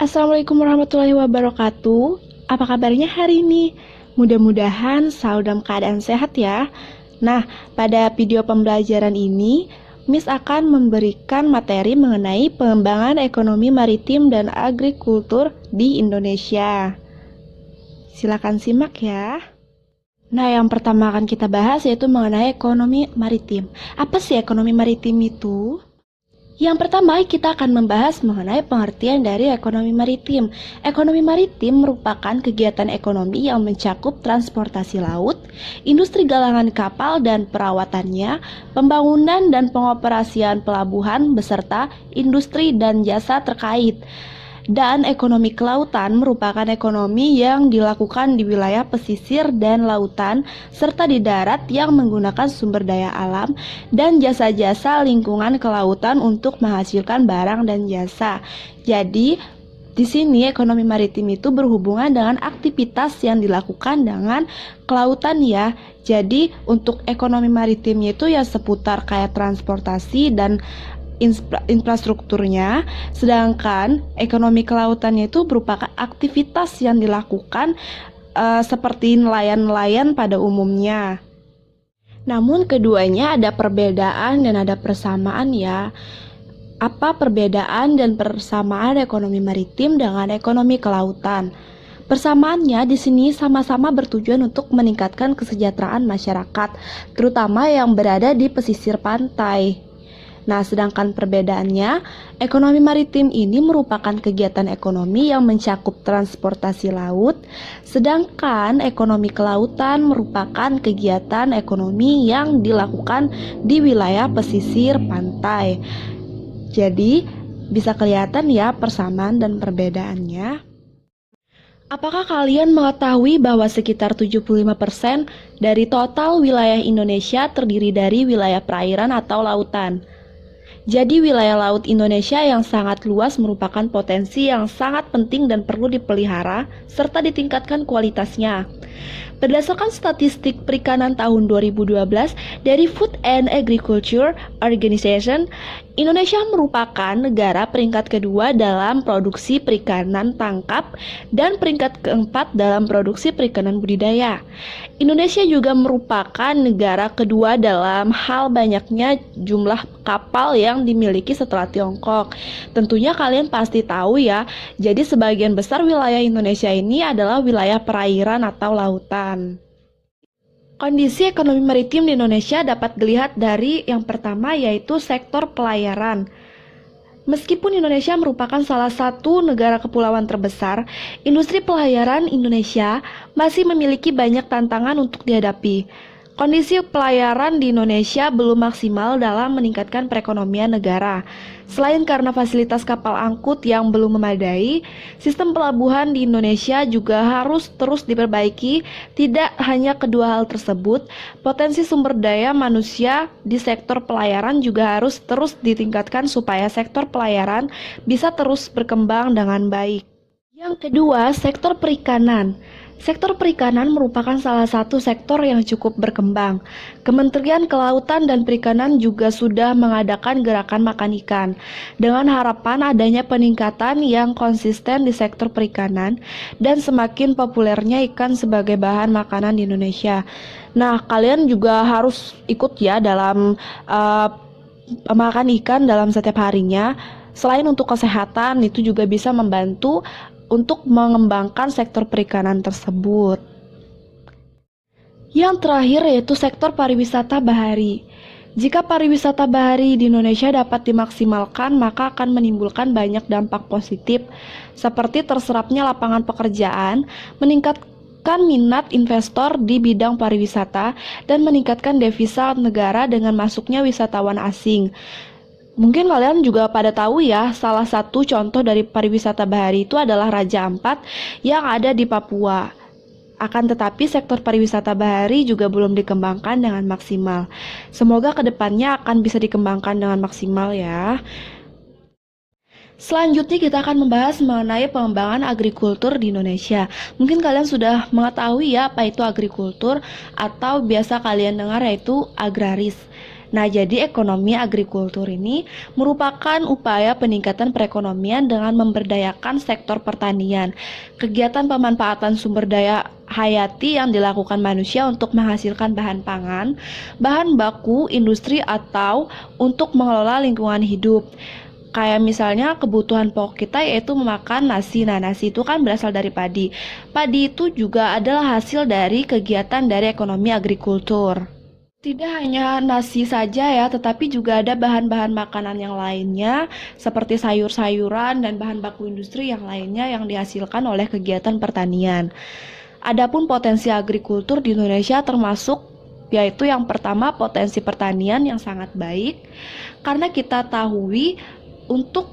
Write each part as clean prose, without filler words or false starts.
Assalamualaikum warahmatullahi wabarakatuh. Apa kabarnya hari ini? Mudah-mudahan selalu dalam keadaan sehat ya. Nah, pada video pembelajaran ini, Miss akan memberikan materi mengenai pengembangan ekonomi maritim dan agrikultur di Indonesia. Silakan simak ya. Nah, yang pertama akan kita bahas yaitu mengenai ekonomi maritim. Apa sih ekonomi maritim itu? Yang pertama, kita akan membahas mengenai pengertian dari ekonomi maritim. Ekonomi maritim merupakan kegiatan ekonomi yang mencakup transportasi laut, industri galangan kapal dan perawatannya, pembangunan dan pengoperasian pelabuhan beserta industri dan jasa terkait. Dan ekonomi kelautan merupakan ekonomi yang dilakukan di wilayah pesisir dan lautan serta di darat yang menggunakan sumber daya alam dan jasa-jasa lingkungan kelautan untuk menghasilkan barang dan jasa. Jadi, di sini ekonomi maritim itu berhubungan dengan aktivitas yang dilakukan dengan kelautan ya. Jadi, untuk ekonomi maritimnya itu ya seputar kayak transportasi dan infrastrukturnya, sedangkan ekonomi kelautannya itu berupa aktivitas yang dilakukan seperti nelayan-nelayan pada umumnya. Namun keduanya ada perbedaan dan ada persamaan ya. Apa perbedaan dan persamaan ekonomi maritim dengan ekonomi kelautan? Persamaannya di sini sama-sama bertujuan untuk meningkatkan kesejahteraan masyarakat, terutama yang berada di pesisir pantai. Nah, sedangkan perbedaannya, ekonomi maritim ini merupakan kegiatan ekonomi yang mencakup transportasi laut, sedangkan ekonomi kelautan merupakan kegiatan ekonomi yang dilakukan di wilayah pesisir pantai. Jadi, bisa kelihatan ya persamaan dan perbedaannya. Apakah kalian mengetahui bahwa sekitar 75% dari total wilayah Indonesia terdiri dari wilayah perairan atau lautan? Jadi wilayah laut Indonesia yang sangat luas merupakan potensi yang sangat penting dan perlu dipelihara serta ditingkatkan kualitasnya. Berdasarkan statistik perikanan tahun 2012 dari Food and Agriculture Organization, Indonesia merupakan negara peringkat kedua dalam produksi perikanan tangkap dan peringkat keempat dalam produksi perikanan budidaya. Indonesia juga merupakan negara kedua dalam hal banyaknya jumlah kapal yang dimiliki setelah Tiongkok. Tentunya kalian pasti tahu ya, jadi sebagian besar wilayah Indonesia ini adalah wilayah perairan atau lautan. Kondisi ekonomi maritim di Indonesia dapat dilihat dari yang pertama yaitu sektor pelayaran. Meskipun Indonesia merupakan salah satu negara kepulauan terbesar, industri pelayaran Indonesia masih memiliki banyak tantangan untuk dihadapi. Kondisi pelayaran di Indonesia belum maksimal dalam meningkatkan perekonomian negara. Selain karena fasilitas kapal angkut yang belum memadai, sistem pelabuhan di Indonesia juga harus terus diperbaiki. Tidak hanya kedua hal tersebut, potensi sumber daya manusia di sektor pelayaran juga harus terus ditingkatkan supaya sektor pelayaran bisa terus berkembang dengan baik. Yang kedua, sektor perikanan. Sektor perikanan merupakan salah satu sektor yang cukup berkembang. Kementerian Kelautan dan Perikanan juga sudah mengadakan gerakan makan ikan, dengan harapan adanya peningkatan yang konsisten di sektor perikanan dan semakin populernya ikan sebagai bahan makanan di Indonesia. Nah, kalian juga harus ikut ya dalam makan ikan dalam setiap harinya. Selain untuk kesehatan, itu juga bisa membantu untuk mengembangkan sektor perikanan tersebut. Yang terakhir yaitu sektor pariwisata bahari. Jika pariwisata bahari di Indonesia dapat dimaksimalkan, maka akan menimbulkan banyak dampak positif, seperti terserapnya lapangan pekerjaan, meningkatkan minat investor di bidang pariwisata, dan meningkatkan devisa negara dengan masuknya wisatawan asing. Mungkin kalian juga pada tahu ya, salah satu contoh dari pariwisata bahari itu adalah Raja Ampat yang ada di Papua. Akan tetapi sektor pariwisata bahari juga belum dikembangkan dengan maksimal. Semoga kedepannya akan bisa dikembangkan dengan maksimal ya. Selanjutnya kita akan membahas mengenai pengembangan agrikultur di Indonesia. Mungkin kalian sudah mengetahui ya apa itu agrikultur atau biasa kalian dengar yaitu agraris. Nah, jadi ekonomi agrikultur ini merupakan upaya peningkatan perekonomian dengan memberdayakan sektor pertanian. Kegiatan pemanfaatan sumber daya hayati yang dilakukan manusia untuk menghasilkan bahan pangan, bahan baku, industri, atau untuk mengelola lingkungan hidup. Kayak misalnya kebutuhan pokok kita yaitu memakan nasi. Nah, nasi itu kan berasal dari padi. Padi itu juga adalah hasil dari kegiatan dari ekonomi agrikultur. Tidak hanya nasi saja ya, tetapi juga ada bahan-bahan makanan yang lainnya, seperti sayur-sayuran dan bahan baku industri yang lainnya yang dihasilkan oleh kegiatan pertanian. Adapun potensi agrikultur di Indonesia termasuk yaitu yang pertama potensi pertanian yang sangat baik, karena kita tahu untuk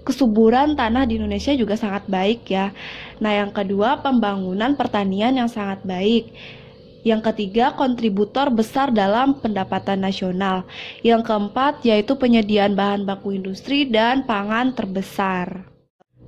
kesuburan tanah di Indonesia juga sangat baik ya. Nah, yang kedua pembangunan pertanian yang sangat baik. Yang ketiga, kontributor besar dalam pendapatan nasional. Yang keempat, yaitu penyediaan bahan baku industri dan pangan terbesar.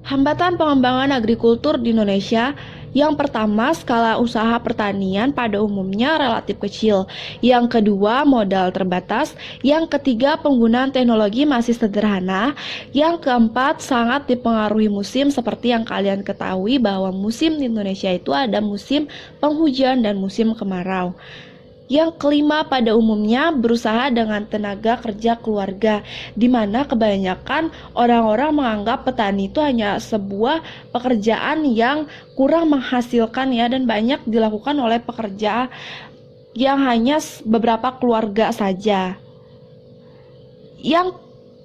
Hambatan pengembangan agrikultur di Indonesia. Yang pertama, skala usaha pertanian pada umumnya relatif kecil. Yang kedua, modal terbatas. Yang ketiga, penggunaan teknologi masih sederhana. Yang keempat, sangat dipengaruhi musim seperti yang kalian ketahui bahwa musim di Indonesia itu ada musim penghujan dan musim kemarau. Yang kelima, pada umumnya berusaha dengan tenaga kerja keluarga, di mana kebanyakan orang-orang menganggap petani itu hanya sebuah pekerjaan yang kurang menghasilkan ya, dan banyak dilakukan oleh pekerja yang hanya beberapa keluarga saja. Yang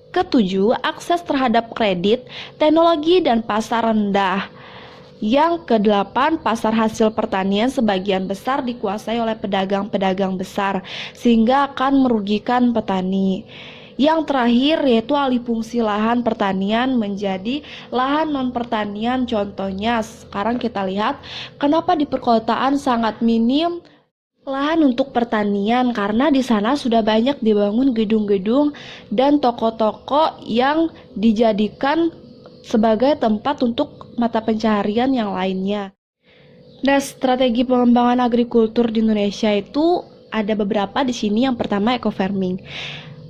ketujuh, akses terhadap kredit, teknologi, dan pasar rendah. Yang kedelapan, pasar hasil pertanian sebagian besar dikuasai oleh pedagang-pedagang besar, sehingga akan merugikan petani. Yang terakhir yaitu alih fungsi lahan pertanian menjadi lahan non-pertanian. Contohnya, sekarang kita lihat kenapa di perkotaan sangat minim lahan untuk pertanian, karena di sana sudah banyak dibangun gedung-gedung dan toko-toko yang dijadikan sebagai tempat untuk mata pencaharian yang lainnya. Nah, strategi pengembangan agrikultur di Indonesia itu ada beberapa di sini. Yang pertama, eco-farming.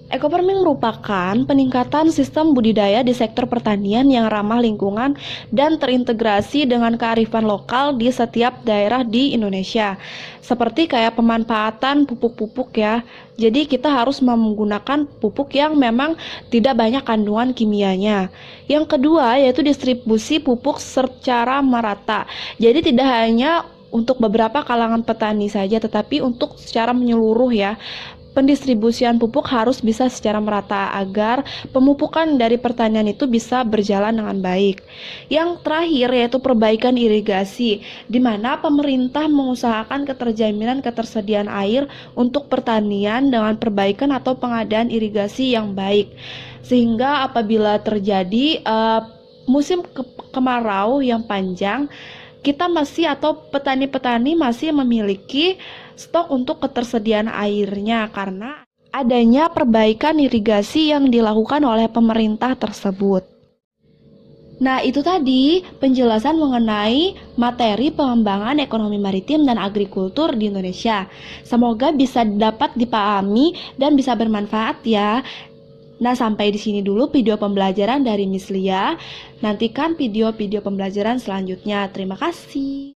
Eco-farming merupakan peningkatan sistem budidaya di sektor pertanian yang ramah lingkungan dan terintegrasi dengan kearifan lokal di setiap daerah di Indonesia. Seperti kayak pemanfaatan pupuk-pupuk ya. Jadi kita harus menggunakan pupuk yang memang tidak banyak kandungan kimianya. Yang kedua yaitu distribusi pupuk secara merata. Jadi tidak hanya untuk beberapa kalangan petani saja, tetapi untuk secara menyeluruh ya. Pendistribusian pupuk harus bisa secara merata agar pemupukan dari pertanian itu bisa berjalan dengan baik. Yang terakhir yaitu perbaikan irigasi, di mana pemerintah mengusahakan keterjaminan ketersediaan air untuk pertanian dengan perbaikan atau pengadaan irigasi yang baik. Sehingga apabila terjadi musim kemarau yang panjang, kita masih atau petani-petani masih memiliki stok untuk ketersediaan airnya karena adanya perbaikan irigasi yang dilakukan oleh pemerintah tersebut. Nah, itu tadi penjelasan mengenai materi pengembangan ekonomi maritim dan agrikultur di Indonesia. Semoga bisa dapat dipahami dan bisa bermanfaat ya. Nah, sampai di sini dulu video pembelajaran dari Miss Lia. Nantikan video-video pembelajaran selanjutnya. Terima kasih.